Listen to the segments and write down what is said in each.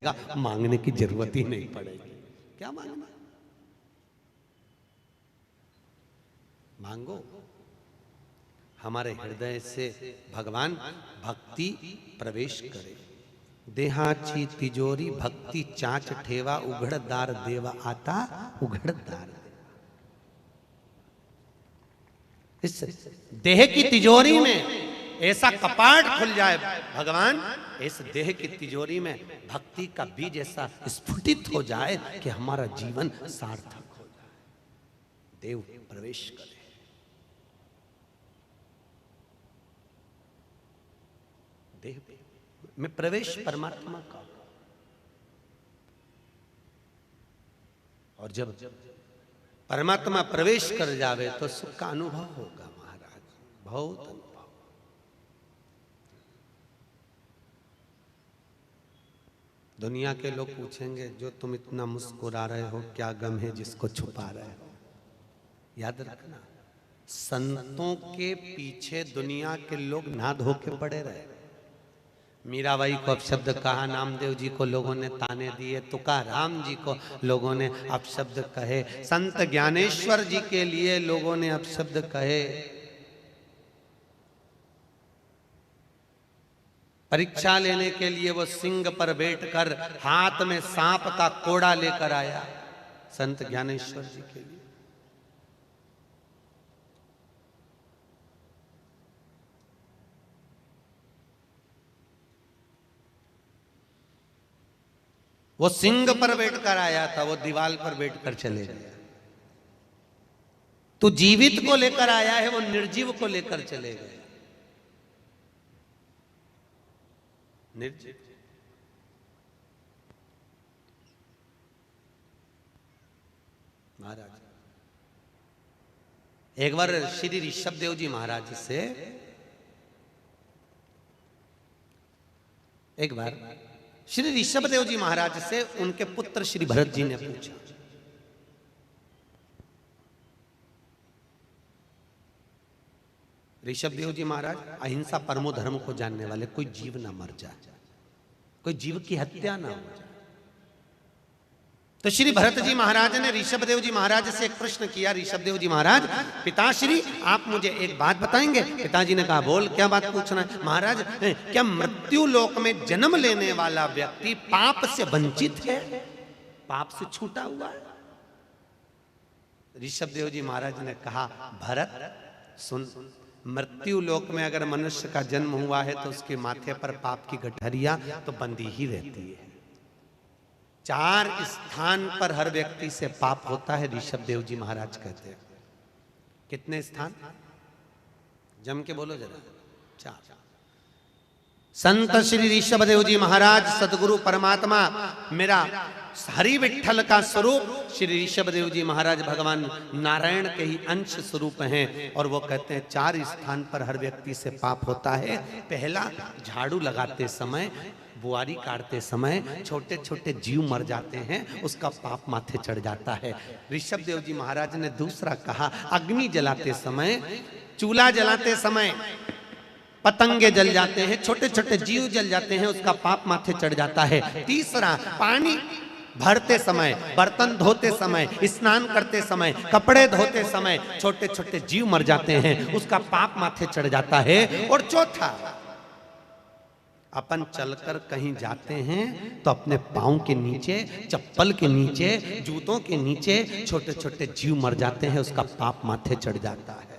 मांगने की जरूरत ही नहीं पड़ेगी। क्या मांगना, मांगो। हमारे हृदय से भगवान भक्ति प्रवेश करे। देहाची तिजोरी भक्ति चाच ठेवा, उघड़दार देवा आता उघड़दार। इस देह की तिजोरी में ऐसा कपाट खुल जाए भगवान, इस देह की तिजोरी में भक्ति का बीज ऐसा स्फुटित हो जाए कि हमारा जीवन सार्थक हो जाए, देव प्रवेश करे। देह में प्रवेश परमात्मा का, और जब परमात्मा प्रवेश कर जावे तो सुख का अनुभव होगा महाराज, बहुत अनुभव। दुनिया के लोग पूछेंगे जो तुम इतना मुस्कुरा रहे हो क्या गम है जिसको छुपा रहे हो। याद रखना, संतों के पीछे दुनिया के लोग ना धोखे पड़े रहे। मीराबाई को अपशब्द कहा, नामदेव जी को लोगों ने ताने दिए, तुकाराम जी को लोगों ने अपशब्द कहे, संत ज्ञानेश्वर जी के लिए लोगों ने अपशब्द कहे। परीक्षा लेने के लिए वो सिंह पर बैठकर हाथ में सांप का कोड़ा लेकर आया, संत ज्ञानेश्वर जी के लिए। वो सिंह पर बैठकर आया था, वो दीवाल पर बैठकर चले गया। तो जीवित को लेकर आया है, वो निर्जीव को लेकर चले गए। निर्जीव महाराज, एक बार श्री ऋषभ देव जी महाराज से श्री ऋषभ देव जी महाराज से उनके पुत्र श्री भरत जी ने पूछा, ऋषभ देव जी महाराज अहिंसा परमो धर्म को जानने वाले, कोई जीव ना मर जाए, कोई जीव की हत्या ना हो जाए। तो श्री भरत जी महाराज ने ऋषभ देव जी महाराज से एक प्रश्न किया, ऋषभ देव जी महाराज पिताश्री आप मुझे एक बात बताएंगे। पिताजी ने कहा बोल, क्या बात पूछना है। महाराज क्या मृत्यु लोक में जन्म लेने वाला व्यक्ति पाप से वंचित है, पाप से छूटा हुआ है। ऋषभ देव जी महाराज ने कहा भरत सुन, मृत्यु लोक में अगर मनुष्य का जन्म हुआ है तो उसके माथे पर पाप की गठरिया तो बंधी ही रहती है। 4 स्थान पर हर व्यक्ति से पाप होता है, ऋषभ देव जी महाराज कहते हैं। कितने स्थान, जम के बोलो जरा। 4। संत श्री ऋषभ देव जी महाराज सदगुरु परमात्मा मेरा हरि विठ्ठल का स्वरूप श्री ऋषभ देव जी महाराज भगवान नारायण के ही अंश स्वरूप हैं, और वो कहते हैं 4 स्थान पर हर व्यक्ति से पाप होता है। पहला, झाड़ू लगाते समय, बुआरी काटते समय छोटे छोटे जीव मर जाते हैं, उसका पाप माथे चढ़ जाता है। ऋषभ देव जी महाराज ने दूसरा कहा, अग्नि जलाते समय, चूल्हा जलाते समय पतंगे जल जाते हैं, छोटे छोटे जीव जल जाते हैं, उसका पाप माथे चढ़ जाता है। तीसरा, पानी भरते समय, बर्तन धोते समय, स्नान करते समय, कपड़े धोते समय छोटे छोटे जीव मर जाते हैं, उसका पाप माथे चढ़ जाता है। और चौथा, अपन चलकर कहीं जाते हैं तो अपने पांव के नीचे, चप्पल के नीचे, जूतों के नीचे छोटे छोटे जीव मर जाते हैं, उसका पाप माथे चढ़ जाता है।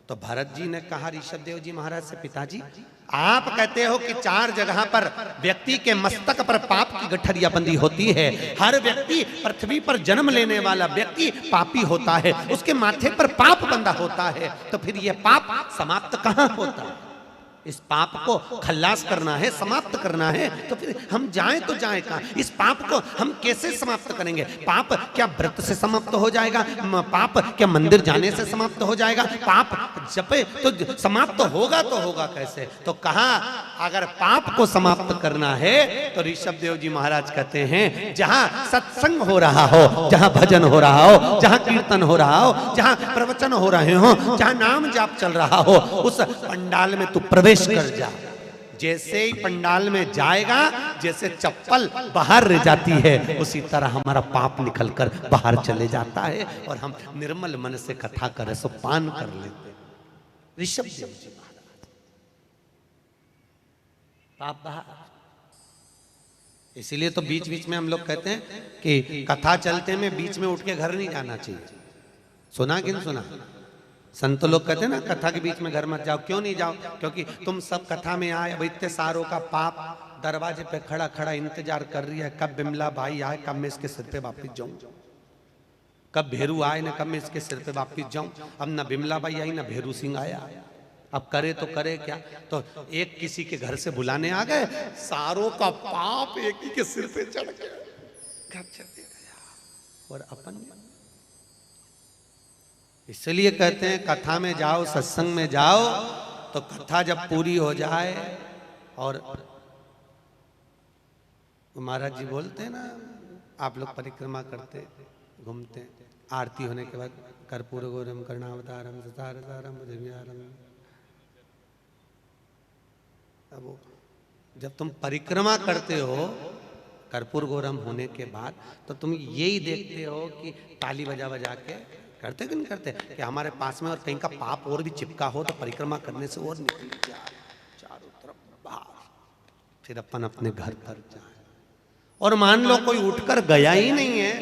तो भरत जी ने कहा ऋषभ देव जी महाराज से, पिताजी आप कहते हो कि 4 जगह पर व्यक्ति के मस्तक पर पाप की गठरिया बंधी होती है, हर व्यक्ति पृथ्वी पर जन्म लेने वाला व्यक्ति पापी होता है, उसके माथे पर पाप बंधा होता है, तो फिर यह पाप समाप्त कहां होता है। इस पाप को खल्लास करना है, समाप्त करना है, तो फिर हम जाएं तो जाएं कहां। इस पाप को हम कैसे समाप्त करेंगे। पाप क्या व्रत से समाप्त हो जाएगा, पाप क्या मंदिर जाने से समाप्त हो जाएगा, पाप जपे तो समाप्त होगा तो होगा कैसे। तो कहा अगर पाप को समाप्त करना है तो ऋषभ देव जी महाराज कहते हैं जहां सत्संग हो रहा हो, जहां भजन हो रहा हो, जहां कीर्तन हो रहा हो, जहां प्रवचन हो रहे हो, जहां नाम जाप चल रहा हो, उस पंडाल में तू प्रवेश कर जा। जैसे ही पंडाल में जाएगा, जैसे चप्पल बाहर रह जाती है, उसी तरह हमारा पाप निकलकर बाहर चले जाता है और हम निर्मल मन से कथा कर सो पान कर लेते। ऋषभ देव जी महाराज, पाप बाहर। इसीलिए तो बीच बीच में हम लोग कहते हैं कि कथा चलते में बीच में उठ के घर नहीं जाना चाहिए। सुना कि नहीं सुना? संत लोग कहते हैं ना, कथा के बीच में घर मत जाओ। क्यों नहीं जाओ? क्योंकि तुम सब कथा में आए, अब इतने सारों का पाप दरवाजे पे खड़ा खड़ा इंतजार कर रही है, कब बिमला भाई आए, कब मैं इसके सिर पे वापिस जाऊं, कब भेरू आए ना, कब मैं इसके सिर पे वापिस जाऊं। अब ना बिमला भाई आई ना भेरू सिंह आया, अब करे तो करे क्या? तो एक किसी के घर से बुलाने आ गए, सारों का पाप एक ही के सिर पे चढ़ गया, घर चले गया। और अपन इसलिए कहते हैं कथा में जाओ, सत्संग में जाओ, तो कथा जब पूरी हो जाए और महाराज जी बोलते हैं ना, आप लोग परिक्रमा करते घूमते, आरती होने के बाद कर्पूर गौरम कर्णावतारम सतारतारम भुजंगारम। अब जब तुम परिक्रमा करते हो कर्पूर गौरम होने के बाद, तो तुम यही देखते हो कि ताली बजा बजा के करते कि नहीं करते, कि हमारे पास में और कहीं का पाप और भी चिपका हो तो परिक्रमा करने से और निकल जाए चारों तरफ बाहर, फिर अपन अपने घर पर जाए। और मान लो कोई उठकर गया ही नहीं है,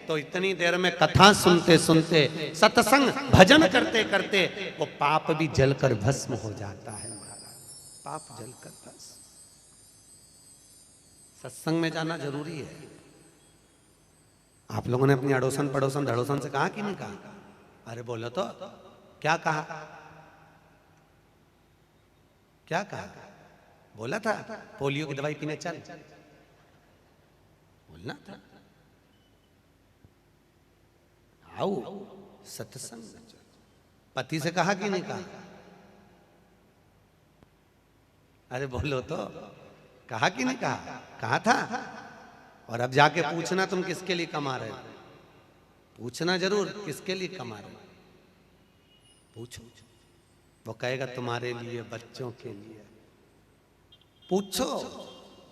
तो इतनी देर में कथा सुनते सुनते, सत्संग भजन करते करते वो पाप भी जलकर भस्म हो जाता है महाराज, पाप जलकर भस्म। सत्संग में जाना जरूरी है। आप लोगों ने अपनी अड़ोसन पड़ोसन धड़ोसन से कहा कि नहीं कहा? अरे बोलो तो, क्या कहा? क्या कहा? बोला था पोलियो की दवाई पीने चल, बोलना था। आओ सत्संग। पति से कहा कि नहीं कहा? अरे बोलो तो, कहा कि नहीं कहा? कहा था। और अब जाके पूछना तुम किसके लिए कमा रहे हो, पूछना जरूर किसके लिए कमा रहे हो, पूछो। वो कहेगा तुम्हारे लिए, बच्चों के लिए। पूछो,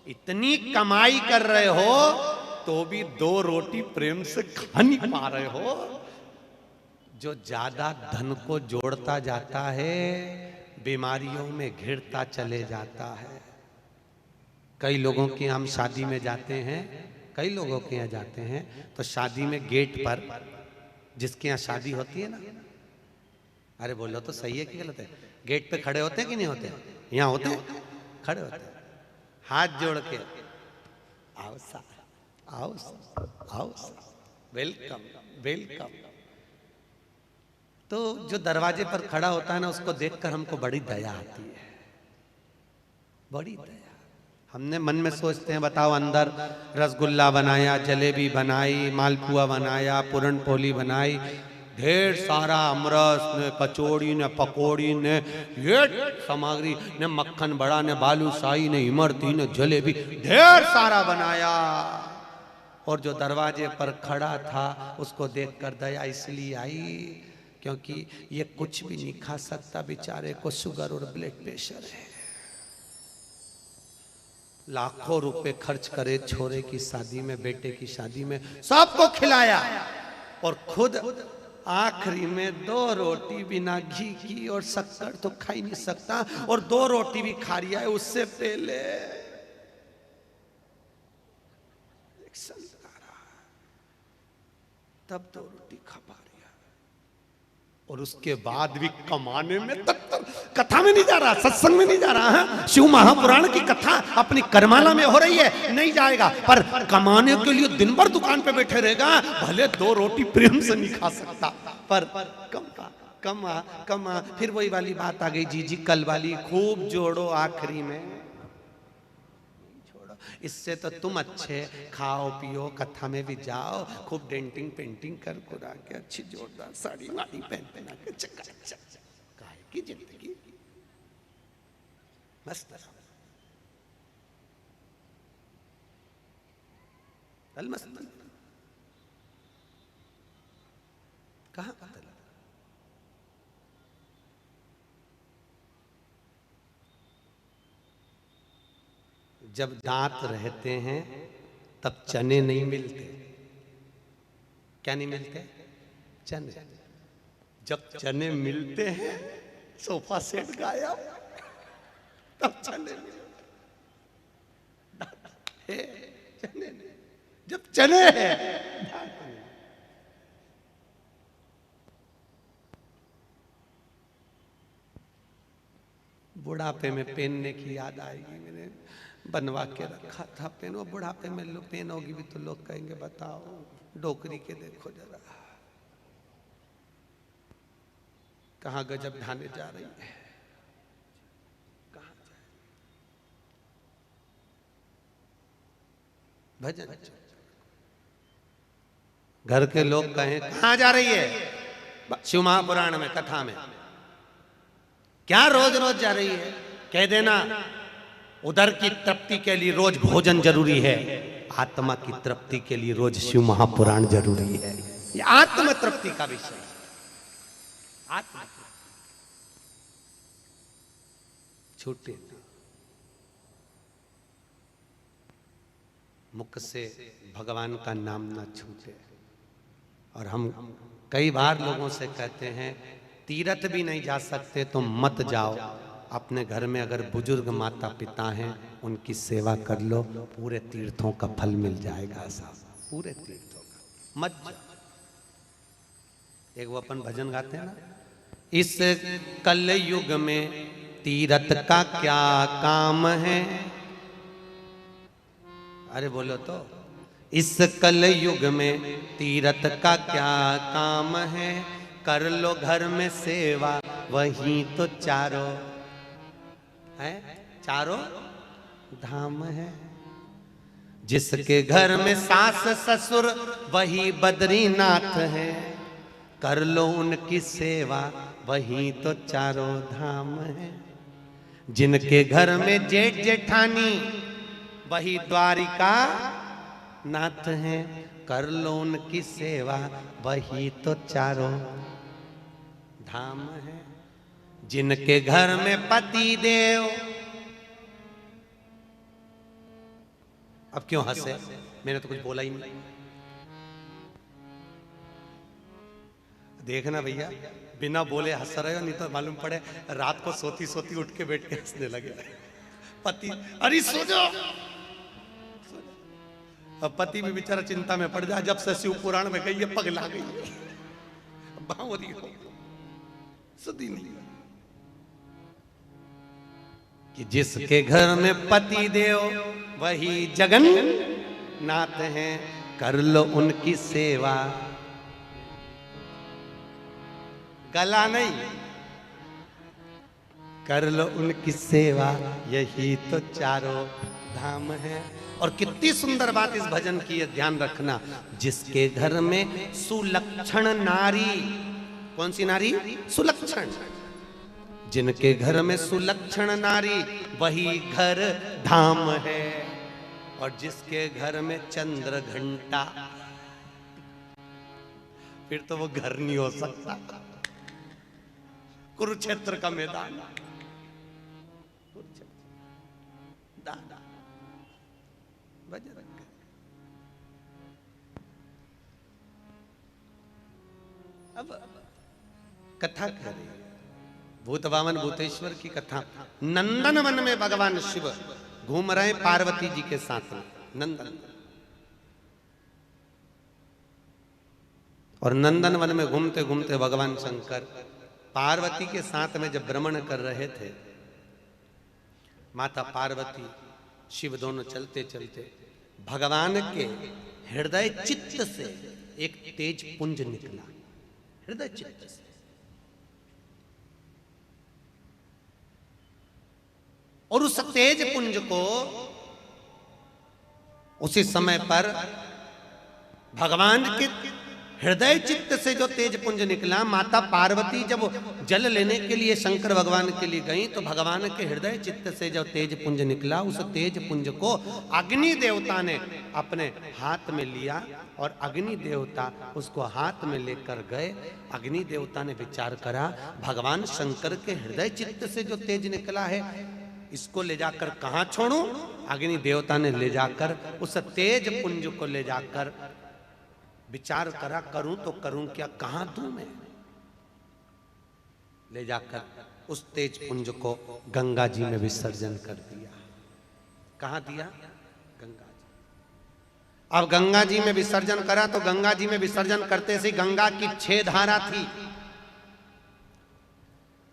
इतनी कमाई कर रहे हो तो भी 2 रोटी प्रेम से खा नहीं पा रहे हो। जो ज्यादा धन को जोड़ता जाता है, बीमारियों में घिरता चले जाता है। कई लोगों के हम शादी में जाते हैं, कई लोगों के यहाँ जाते हैं, तो शादी में गेट पर, जिसके यहाँ शादी होती है ना, अरे बोलो तो सही है कि गलत है, गेट पे खड़े होते हैं कि नहीं होते? यहाँ होते हैं, खड़े होते हैं, हाथ जोड़ के, आओ सा, आओ सा, आओ सा, वेलकम वेलकम। तो जो दरवाजे पर खड़ा होता है ना, उसको देखकर हमको बड़ी दया आती है, बड़ी दया। हमने मन में सोचते हैं, बताओ अंदर रसगुल्ला बनाया, जलेबी बनाई, मालपुआ बनाया, पूरन पोली बनाई, ढेर सारा अमरस ने, कचौड़ी ने, पकौड़ी ने, ये सामग्री ने, मक्खन बड़ा ने, बालूशाही ने, इमरती ने, जलेबी, ढेर सारा बनाया। और जो दरवाजे पर खड़ा था उसको देखकर दया इसलिए आई क्योंकि ये कुछ भी नहीं खा सकता, बेचारे को शुगर और ब्लड प्रेशर है। लाखों रुपए खर्च करे छोरे की शादी में, बेटे की शादी में, सबको खिलाया और खुद आखिरी में 2 रोटी बिना घी की और शक्कर तो खा ही नहीं सकता, और 2 रोटी भी खा लिया है। उससे पहले एक संत आ रहा, तब 2 रोटी खा पा रहा, और उसके बाद भी कमाने में तत्पर। कथा में नहीं जा रहा, सत्संग में नहीं जा रहा है, शिव महापुराण की कथा अपनी करमाला में हो रही है, नहीं जाएगा, पर कमाने के लिए दिन भर दुकान पे बैठे रहेगा। भले 2 रोटी प्रेम से नहीं खा सकता, पर कमा। फिर वही वाली बात आ गई जी कल वाली, खूब जोड़ो आखिरी में। इससे तो तुम अच्छे खाओ पियो, कथा में भी जाओ, खूब डेंटिंग पेंटिंग कर कुरा के, अच्छी जोरदार साड़ी वाड़ी पहन के, चकाचक काहे की जिंदगी मस्त। कल मस्त कहाँ पता लगा? जब दांत रहते हैं तब चने नहीं मिलते। क्या नहीं मिलते? चने। जब चने मिलते हैं सोफा सेट गायब, तब चने मिलते। चने नहीं। जब चने हैं बुढ़ापे में पहनने की याद आएगी। मैंने बनवा के रखा था पेन। वो बुढ़ापे में लो पेन होगी भी तो लोग कहेंगे बताओ डोकरी के देखो जरा कहाँ गजब ढाने जा रही है, कहाँ जाए। भजन घर के लोग कहें कहाँ जा रही है, शिव महापुराण में कथा में क्या रोज रोज जा रही है? कह देना उधर की तृप्ति के लिए रोज भोजन जरूरी है, आत्मा की तृप्ति के लिए रोज शिव महापुराण जरूरी है। ये आत्म तृप्ति का विषय है। आत्मा छूटे मुख से भगवान का नाम ना छूटे। और हम कई बार लोगों से कहते हैं तीर्थ भी नहीं जा सकते तो मत जाओ, अपने घर में अगर बुजुर्ग माता पिता हैं उनकी सेवा कर लो, पूरे तीर्थों का फल मिल जाएगा साहब, पूरे तीर्थों का। मत जाओ। एक वो अपन भजन गाते हैं ना, इस कलयुग में तीर्थ का क्या काम है। अरे बोलो तो, इस कलयुग में तीर्थ का क्या काम है, कर लो घर में सेवा वही तो चारों है, चारों धाम है। जिसके घर में सास ससुर वही बद्रीनाथ है, कर लो उनकी सेवा वही तो चारों धाम है। जिनके घर में जेठ जेठानी वही द्वारिका नाथ है, कर लो उनकी सेवा वही तो चारों धाम है। जिनके घर में पति देव, अब क्यों हंसे, मैंने तो कुछ बोला ही नहीं। देखना भैया बिना बोले हंस रहे हो, नहीं तो मालूम पड़े रात को सोती सोती उठ के बैठ के हंसने लगे। पति अरे सो जाओ, अब पति भी बेचारा चिंता में पड़ जाए, जब से शिव पुराण में गई है पगला गई है, बावरी हो सुधी नहीं। कि जिसके घर में पति देव वही जगन नाथ हैं, कर लो उनकी सेवा। गला नहीं, कर लो उनकी सेवा यही तो चारों धाम है। और कितनी सुंदर बात इस भजन की है, ध्यान रखना। जिसके घर में सुलक्षण नारी, कौन सी नारी? सुलक्षण। जिनके घर में सुलक्षण नारी वही घर धाम है। और जिसके घर में चंद्र घंटा, फिर तो वो घर नहीं हो सकता। कुरुक्षेत्र का मैदान, अब कथा कह रही है भूत वामन भूतेश्वर की कथा। नंदन वन में भगवान शिव घूम रहे पार्वती जी के साथ में, नंदन। और नंदन वन में घूमते घूमते भगवान शंकर पार्वती के साथ में जब भ्रमण कर रहे थे, माता पार्वती शिव दोनों चलते चलते भगवान के हृदय चित्त से एक तेज पुंज निकला, हृदय चित्त से। और उस तेज पुंज को उसी समय पर भगवान के हृदय चित्त से जो तेज पुंज निकला, माता पार्वती जब जल लेने के लिए शंकर भगवान के लिए गई तो भगवान के हृदय चित्त से जो तेज पुंज निकला, उस तेज पुंज को अग्नि देवता ने अपने हाथ में लिया। और अग्नि देवता उसको हाथ में लेकर गए। अग्नि देवता ने विचार करा, भगवान शंकर के हृदय चित्त से जो तेज निकला है, इसको ले जाकर कहां छोड़ूं? अग्नि देवता ने ले जाकर उस तेज पुंज को ले जाकर विचार करा, करूं तो करूं क्या, कहां दूं मैं। ले जाकर उस तेज पुंज को गंगा जी में विसर्जन कर दिया। कहां दिया? गंगा जी। अब गंगा जी में विसर्जन करा तो गंगा जी में विसर्जन करते से गंगा की 6 धारा थी।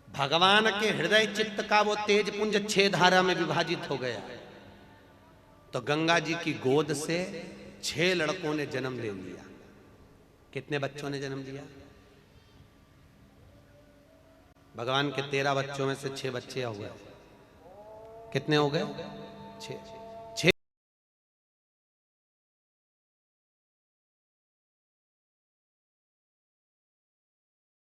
भगवान के हृदय चित्त का वो तेज पुंज 6 धारा में विभाजित हो गया। तो गंगा जी की गोद से 6 लड़कों ने जन्म ले लिया। कितने बच्चों ने जन्म लिया? भगवान के 13 बच्चों में से 6 बच्चे हो गए। कितने हो गए? 6।